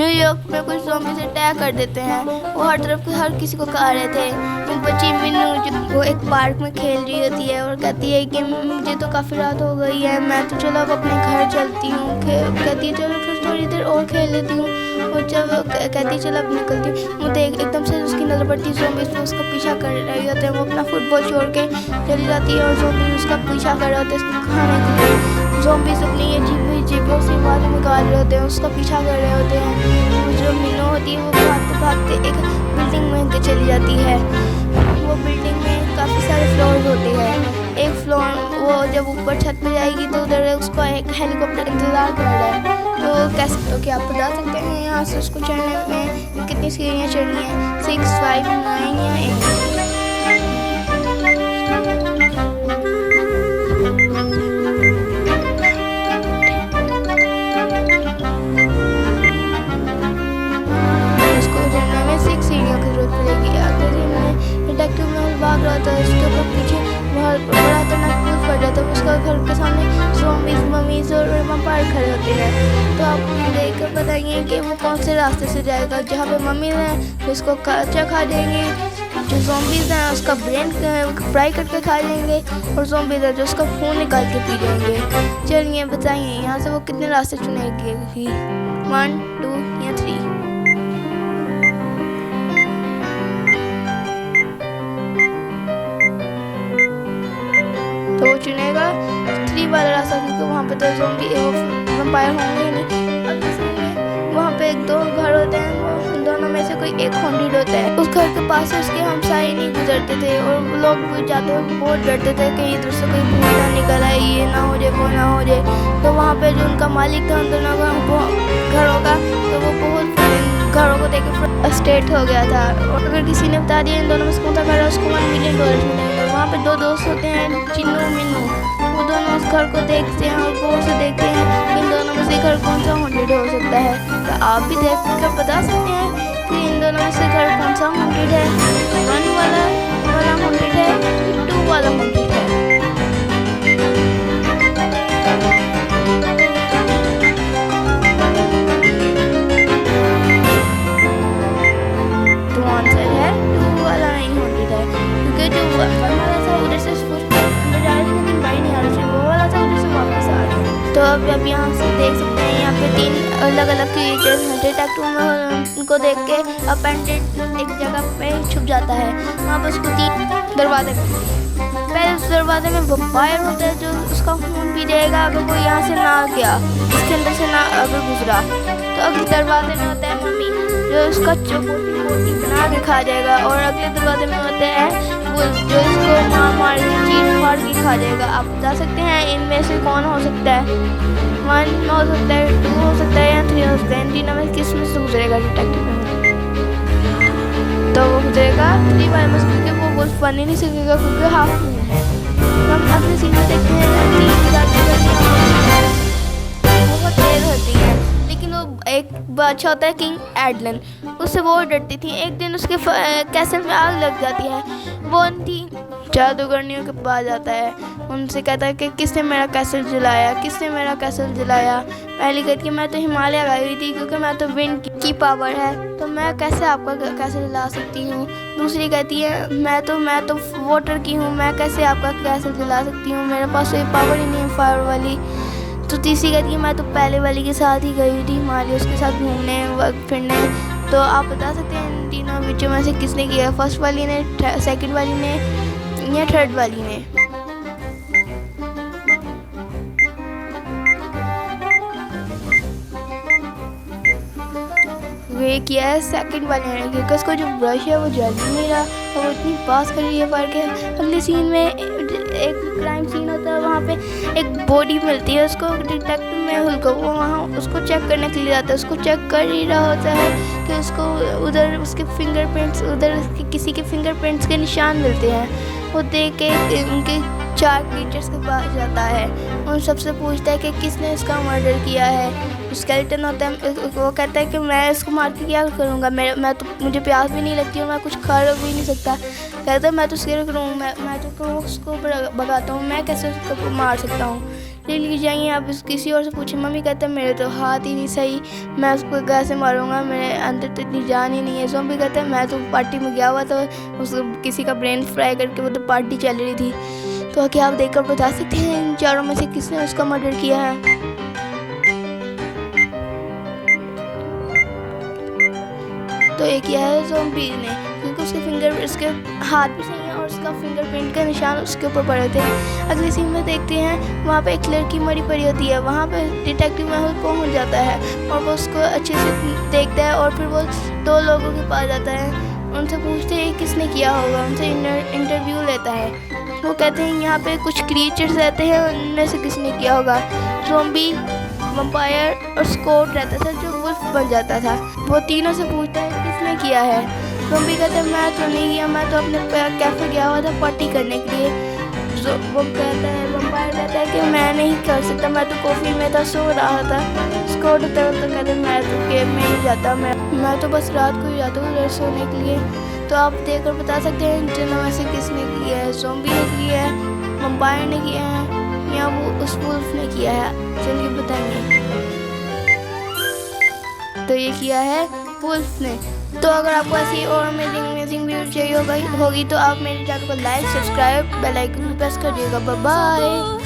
New York में कुछ zombies attack कर देते हैं। वो हर तरफ के हर किसी को खा रहे थे। एक बच्ची मिन्नू जो वो एक पार्क में खेल रही होती है और कहती है कि मुझे तो काफ़ी रात हो गई है, मैं तो चलो अब अपने घर चलती हूँ। कहती है चलो फिर थोड़ी देर और खेल लेती हूँ। और जब कहती है चलो अब निकलती हूँ, वो एकदम से उसकी नज़र पड़ती है ज़ॉम्बीज़ पे, उसका पीछा कर रहे होते हैं। वो अपना फुटबॉल छोड़ के चली जाती है और ज़ॉम्बीज़ उसका पीछा कर रहे होते हैं उसको खाने के लिए। ज़ॉम्बीज़ अपनी ये जीभों से आवाज़ निकाल रहे होते हैं, उसका पीछा कर रहे होते हैं। वो जो मिन्नू होती है वो भागते भागते एक बिल्डिंग में चली जाती है। वो बिल्डिंग में काफ़ी सारे फ्लोर्स होते हैं। एक फ्लोर वो जब ऊपर छत पे जाएगी तो उधर उसको एक हेलीकॉप्टर इंतज़ार कर रहा है। तो कैसे तो क्या आप बता सकते हैं यहाँ से उसको चढ़ने में कितनी सीढ़ियाँ चढ़नी है? 6, 5, 9 या 8? डिटेक्टिव में भाग रहा था, उसके ऊपर पीछे बहुत बड़ा खतरनाक पुल पड़ रहा था। उसका घर के सामने ज़ॉम्बीज़, मम्मीज़ और वैम्पायर खड़े होते हैं। तो आप देख कर बताइए कि वो कौन से रास्ते से जाएगा। जहाँ पे मम्मीज़ हैं उसको कच्चा खा देंगे, जो ज़ॉम्बीज़ हैं उसका ब्रेन फ्राई करके खा लेंगे, और ज़ॉम्बीज़ है जो उसका खून निकाल के पी लेंगे। चलिए बताइए यहाँ से वो कितने रास्ते चुनेगी? 1, 2 या 3? तो वो चुनेगा 3 वाला रास्ता, क्योंकि वहाँ पे तो ज़ॉम्बी वैम्पायर होंगे ही नहीं। अब इसलिए वहाँ पे 2 घर होते हैं, वो दोनों में से कोई एक हॉन्टेड होता है। उस घर के पास से उसके हमसाये नहीं गुजरते थे और लोग भी जाते हुए बहुत डरते थे कि इधर से कोई भूत ना निकल आए, ये ना हो जाए वो ना हो जाए। तो वहाँ पे जो उनका मालिक था उन दोनों घरों का, तो वो बहुत घरों को देख के फ्रस्ट्रेट हो गया था। और अगर किसी ने बता दिया इन दोनों में से कौन सा घर है उसको $1 मिलियन मिलेगा। वहाँ पे 2 दोस्त होते हैं, चिन्नू और मिन्नू। वो दोनों उस घर को देखते हैं और गौर से देखते हैं कि इन दोनों में से घर कौन सा हॉन्टेड हो सकता है। तो आप भी देख कर बता सकते हैं कि इन दोनों में से घर कौन सा हॉन्टेड है। 1 वाला हॉन्टेड है, 2 वाला हॉन्टेड है। तो आंसर है 2 वाला नहीं हॉन्टेड है, क्योंकि जो 1 वाला था उधर से अंदर जा रही थी लेकिन बाहर नहीं आ रही थी, वो वाला था उधर से वापस आ रही थी। तो अब यहाँ से देख सकते हैं यहाँ पे 3 अलग अलग क्रिएचर्स हैं। डिटेक्टिव में उनको देख के अपेंडेड एक जगह पे छुप जाता है। वहाँ पर उसको 3 दरवाजे मिलते हैं। पहले उस दरवाजे में वैम्पायर होता है जो उसका खून पी जाएगा अगर वो यहाँ से ना गया, इसके अंदर से ना अगर गुजरा। तो अगले दरवाजे में होता है मम्मी जो उसका चोटी बना के खा जाएगा, और अगले दरवाजे में होते हैं वो जो इसको मार चीर फाड़ के खा जाएगा। आप बता सकते हैं इनमें से कौन हो सकता है? 1 हो सकता है, 2 हो सकता है या 3 हो सकता है। इन तीनों में किस में से गुजरेगा डिटेक्टिव में? तो वो गुजरेगा 3 वाले में, क्योंकि वो बहुत फनी नहीं सीखेगा क्योंकि हाफ में है। हम अगले सीन में देखते हैं बहुत तेज होती है, लेकिन वो एक बादशाह होता है किंग एडलन, उससे वो डरती थी। एक दिन उसके कैसल में आग लग जाती है। वो उनकी जादूगरनियों के पास जाता है, उनसे कहता है कि किसने मेरा कैसल जलाया, किसने मेरा कैसल जलाया। पहली कहती है मैं तो हिमालय गई हुई थी क्योंकि मैं तो विंड की पावर है, तो मैं कैसे आपका कैसल जला सकती हूँ। दूसरी कहती है मैं तो वाटर की हूँ, मैं कैसे आपका कैसल जला सकती हूँ, मेरे पास कोई पावर ही नहीं है फायर वाली। तो तीसरी कहती है मैं तो पहले वाली के साथ ही गई हुई थी हिमालय, उसके साथ घूमने फिरने। तो आप बता सकते हैं इन तीनों बच्चों में से किसने किया? फर्स्ट वाली ने, सेकंड वाली ने या थर्ड वाली ने? ये किया है सेकंड वाले ने, क्योंकि उसका जो ब्रश है वो जल नहीं रहा और वो इतनी पास कर रही है फाड़ के। अगले सीन में एक क्राइम सीन होता है, वहाँ पे एक बॉडी मिलती है उसको। डिटेक्टिव में हुल्क वो वहाँ उसको चेक करने के लिए जाता है। उसको चेक कर ही रहा होता है कि उसको उधर उसके फिंगरप्रिंट्स, उधर किसी के फिंगरप्रिंट्स के निशान मिलते हैं। वो देख के उनके 4 टीचर्स के पास जाता है, उन सबसे पूछता है कि किसने इसका मर्डर किया है। स्केलेटन होता है, वो कहता है कि मैं इसको मार के क्या करूँगा, मुझे प्यास भी नहीं लगती और मैं कुछ खा भी नहीं सकता। कहता है मैं तो सिर्फ मैं तो उसको भगाता हूँ, मैं कैसे उसको मार सकता हूँ। ले ली जाएंगी। आप किसी और से पूछें। मम्मी कहते हैं मेरे तो हाथ ही नहीं सही, मैं उसको कैसे मारूंगा, मेरे अंदर तो इतनी जान ही नहीं है। ज़ॉम्बी कहते हैं मैं तो पार्टी में गया हुआ था, उसको किसी का ब्रेन फ्राई करके वो तो पार्टी चल रही थी। तो क्या आप देखकर बता सकते हैं इन चारों में से किसने उसका मर्डर किया है? तो ये किया है ज़ॉम्बी ने, क्योंकि उसके हाथ भी सही है और उसका फिंगरप्रिंट का निशान उसके ऊपर पड़े थे। अगले सीन में देखते हैं वहाँ पे एक लड़की मरी पड़ी होती है। वहाँ पे डिटेक्टिव महल पहुँच जाता है और वो उसको अच्छे से देखता है और फिर वो 2 लोगों के पास जाता है, उनसे पूछते हैं किसने किया होगा, उनसे इंटरव्यू लेता है। वो कहते हैं यहाँ पे कुछ क्रिएचर्स रहते हैं, उनमें से किसने किया होगा। ज़ॉम्बी, वम्पायर और स्कॉट रहता था जो वुल्फ बन जाता था। वो तीनों से पूछता है किसने किया है। ज़ॉम्बी कहते हैं मैं तो नहीं किया, मैं तो अपने कैफे गया हुआ था पार्टी करने के लिए। वो कहता है, वम्पायर कहता है कि मैं नहीं कर सकता, मैं तो कॉफ़ी में था, सो रहा था। स्कॉट तो कहते मैं तो गेम में ही जाता, मैं तो बस रात को ही जाता हूँ सोने के लिए। तो आप देखकर बता सकते हैं इन तीनों में से किसने किया है। ज़ॉम्बी ने किया है, वम्पायर ने किया है या वो उस वुल्फ ने किया है? चलिए बताएंगे। तो ये किया है वुल्फ ने। तो अगर आपको ऐसी और अमेजिंग वीडियो चाहिए होगी तो आप मेरे चैनल को like, subscribe, bell icon press कर दिएगा। Bye bye.